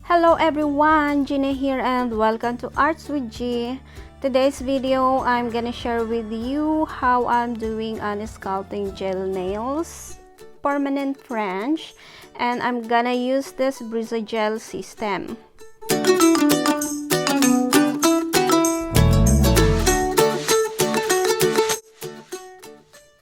Hello everyone, Gina here and welcome to Arts with G. Today's video, I'm gonna share with you how I'm doing on sculpting gel nails, permanent French, and I'm gonna use this Brisa Gel System.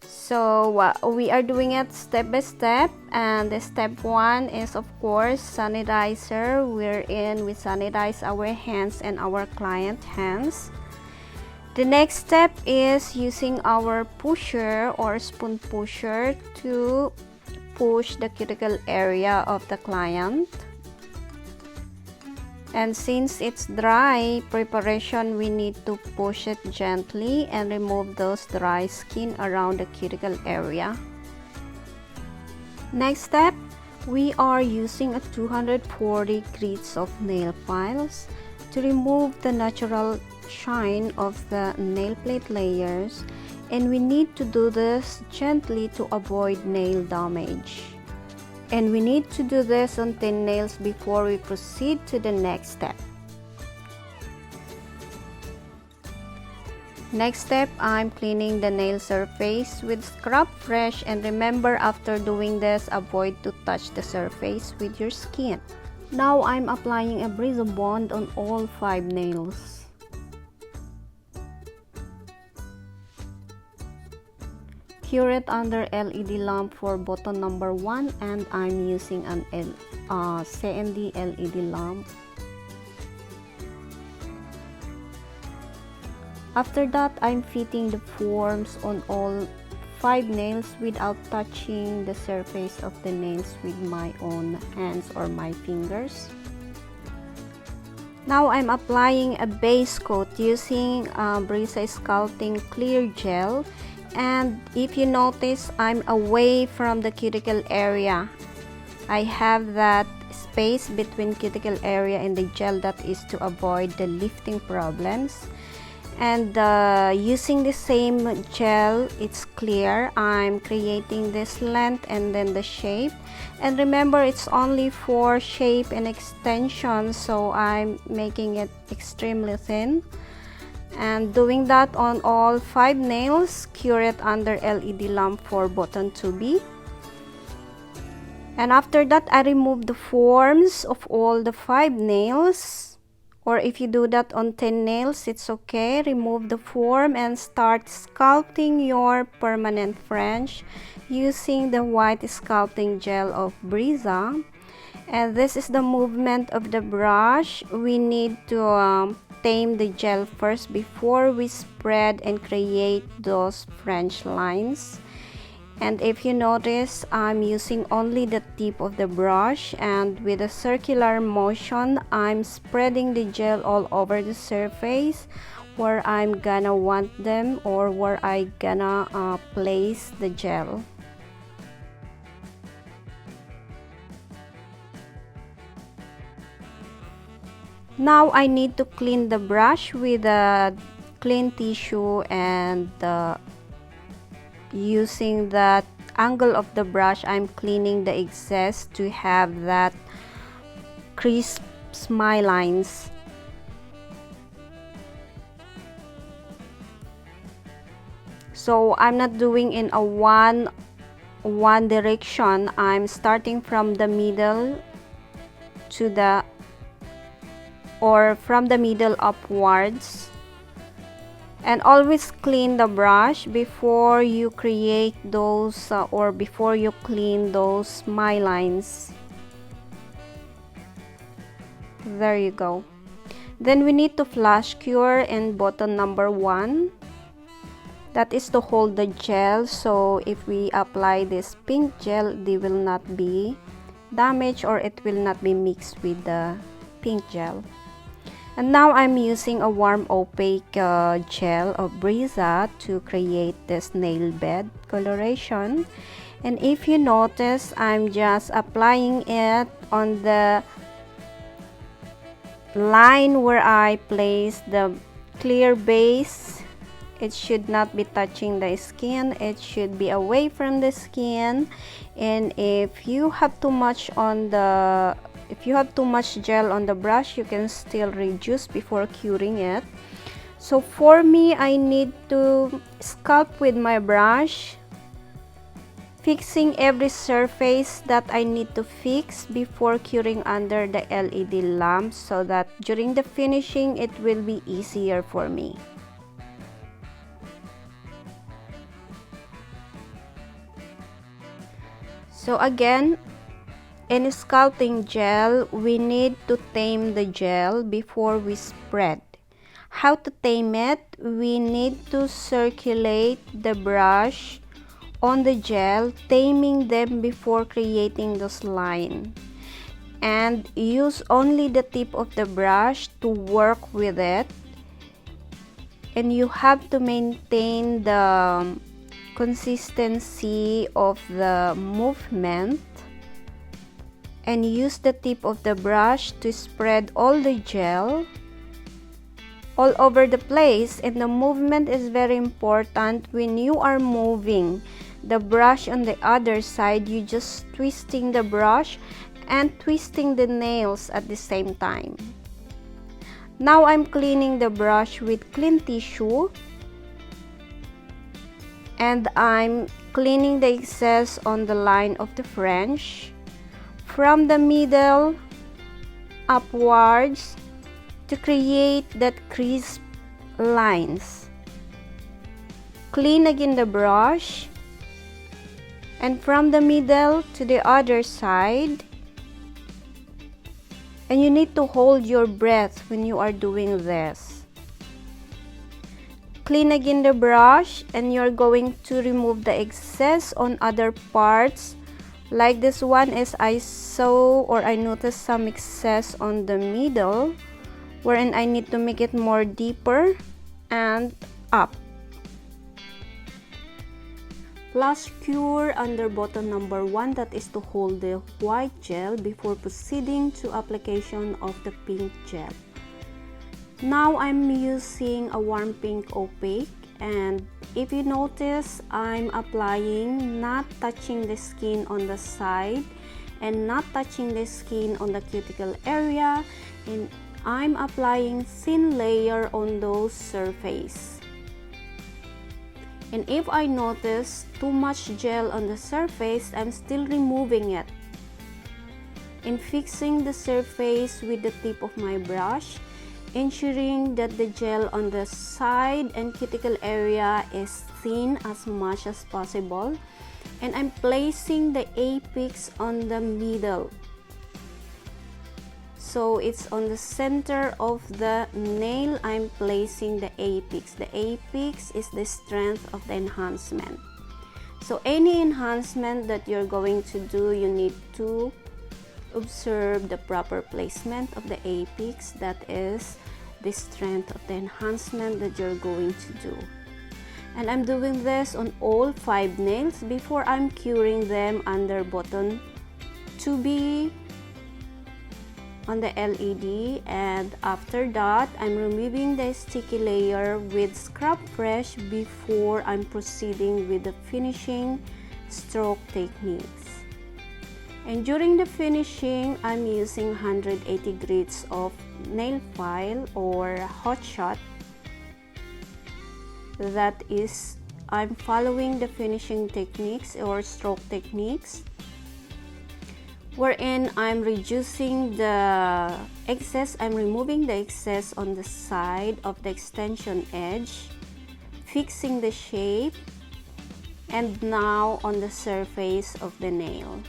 So we are doing it step by step, and the step one is of course sanitizer, wherein we sanitize our hands and our client hands. The next step is using our pusher or spoon pusher to push the cuticle area of the client. And since it's dry preparation, we need to push it gently and remove those dry skin around the cuticle area. Next step, we are using a 240 grits of nail files to remove the natural shine of the nail plate layers, and we need to do this gently to avoid nail damage. And we need to do this on thin nails before we proceed to the next step. Next step, I'm cleaning the nail surface with scrub fresh, and remember, after doing this, avoid to touch the surface with your skin. Now I'm applying a Brisa bond on all 5 nails. Cure it under LED lamp for button number 1, and I'm using an CND LED lamp. After that, I'm fitting the forms on all 5 nails without touching the surface of the nails with my own hands or my fingers. Now I'm applying a base coat using Brisa Sculpting Clear Gel. And if you notice, I'm away from the cuticle area. I have that space between cuticle area and the gel, that is to avoid the lifting problems. And using the same gel, it's clear, I'm creating this length and then the shape. And remember, it's only for shape and extension, so I'm making it extremely thin. And doing that on all 5 nails, cure it under LED lamp for button 2B. And after that, I remove the forms of all the 5 nails. Or if you do that on 10 nails, it's okay. Remove the form and start sculpting your permanent French using the white sculpting gel of Brisa. And this is the movement of the brush. We need to tame the gel first before we spread and create those French lines. And if you notice, I'm using only the tip of the brush, and with a circular motion, I'm spreading the gel all over the surface where I'm gonna want them, or where I gonna place the gel. Now I need to clean the brush with a clean tissue, and using that angle of the brush, I'm cleaning the excess to have that crisp smile lines. So I'm not doing in a one direction. I'm starting from the middle to the, or from the middle upwards. And always clean the brush before you create those or before you clean those smile lines. There you go. Then we need to flash cure in button number 1. That is to hold the gel, so if we apply this pink gel, they will not be damaged, or it will not be mixed with the pink gel. And now I'm using a warm opaque gel of Brisa to create this nail bed coloration. And if you notice, I'm just applying it on the line where I place the clear base. It should not be touching the skin, it should be away from the skin. And if you have too much on the If you have too much gel on the brush, you can still reduce before curing it. So for me, I need to sculpt with my brush, fixing every surface that I need to fix before curing under the LED lamp, so that during the finishing it will be easier for me. So again, in sculpting gel, we need to tame the gel before we spread. How to tame it? We need to circulate the brush on the gel, taming them before creating those lines. And use only the tip of the brush to work with it. And you have to maintain the consistency of the movement. And use the tip of the brush to spread all the gel all over the place. And the movement is very important. When you are moving the brush on the other side, you just twisting the brush and twisting the nails at the same time. Now I'm cleaning the brush with clean tissue, and I'm cleaning the excess on the line of the French from the middle upwards to create that crisp lines. Clean again the brush, and from the middle to the other side. And you need to hold your breath when you are doing this. Clean again the brush, and you're going to remove the excess on other parts. Like this one is I saw or I noticed some excess on the middle, wherein I need to make it more deeper and up. Plus cure under button number 1, that is to hold the white gel before proceeding to application of the pink gel. Now I'm using a warm pink opaque, and if you notice, I'm applying not touching the skin on the side and not touching the skin on the cuticle area, and I'm applying thin layer on those surface. And if I notice too much gel on the surface, I'm still removing it and fixing the surface with the tip of my brush, ensuring that the gel on the side and cuticle area is thin as much as possible. And I'm placing the apex on the middle, so it's on the center of the nail. I'm placing the apex. The apex is the strength of the enhancement. So any enhancement that you're going to do, you need to observe the proper placement of the apex. That is the strength of the enhancement that you're going to do. And I'm doing this on all 5 nails before I'm curing them under button 2B on the LED. And after that, I'm removing the sticky layer with Scrub Fresh before I'm proceeding with the finishing stroke techniques. And during the finishing, I'm using 180 grits of nail file or hot shot. That is, I'm following the finishing techniques or stroke techniques, wherein I'm reducing the excess. I'm removing the excess on the side of the extension edge, fixing the shape, and now on the surface of the nail.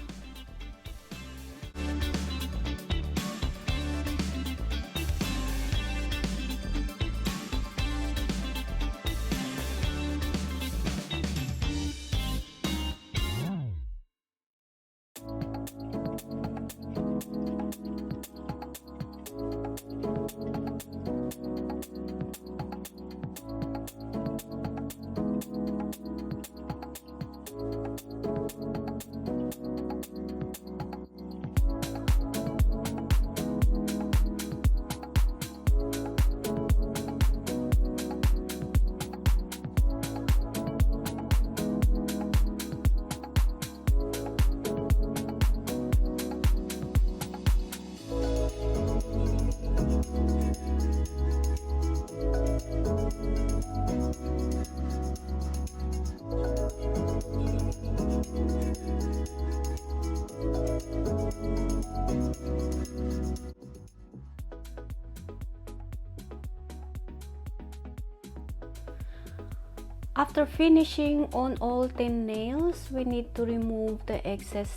After finishing on all 10 nails, we need to remove the excess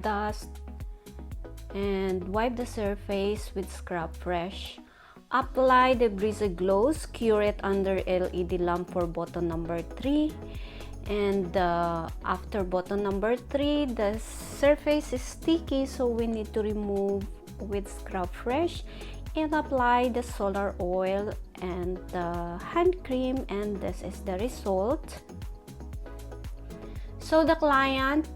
dust and wipe the surface with scrub fresh. Apply the Brisa Gloss, cure it under LED lamp for button number 3. And after button number 3, the surface is sticky, so we need to remove with scrub fresh and apply the solar oil and the hand cream, and this is the result. So the client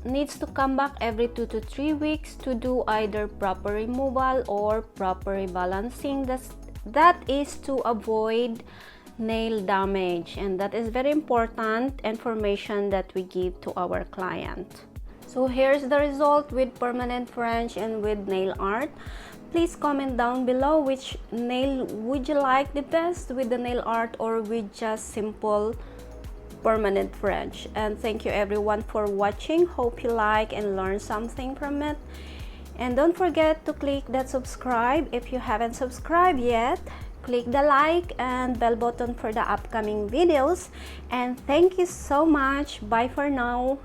needs to come back every 2 to 3 weeks to do either proper removal or proper rebalancing. That is to avoid nail damage, and that is very important information that we give to our client. So here's the result with permanent French and with nail art. Please comment down below which nail would you like the best, with the nail art or with just simple permanent French. And thank you everyone for watching. Hope you like and learn something from it. And don't forget to click that subscribe if you haven't subscribed yet. Click the like and bell button for the upcoming videos. And thank you so much. Bye for now.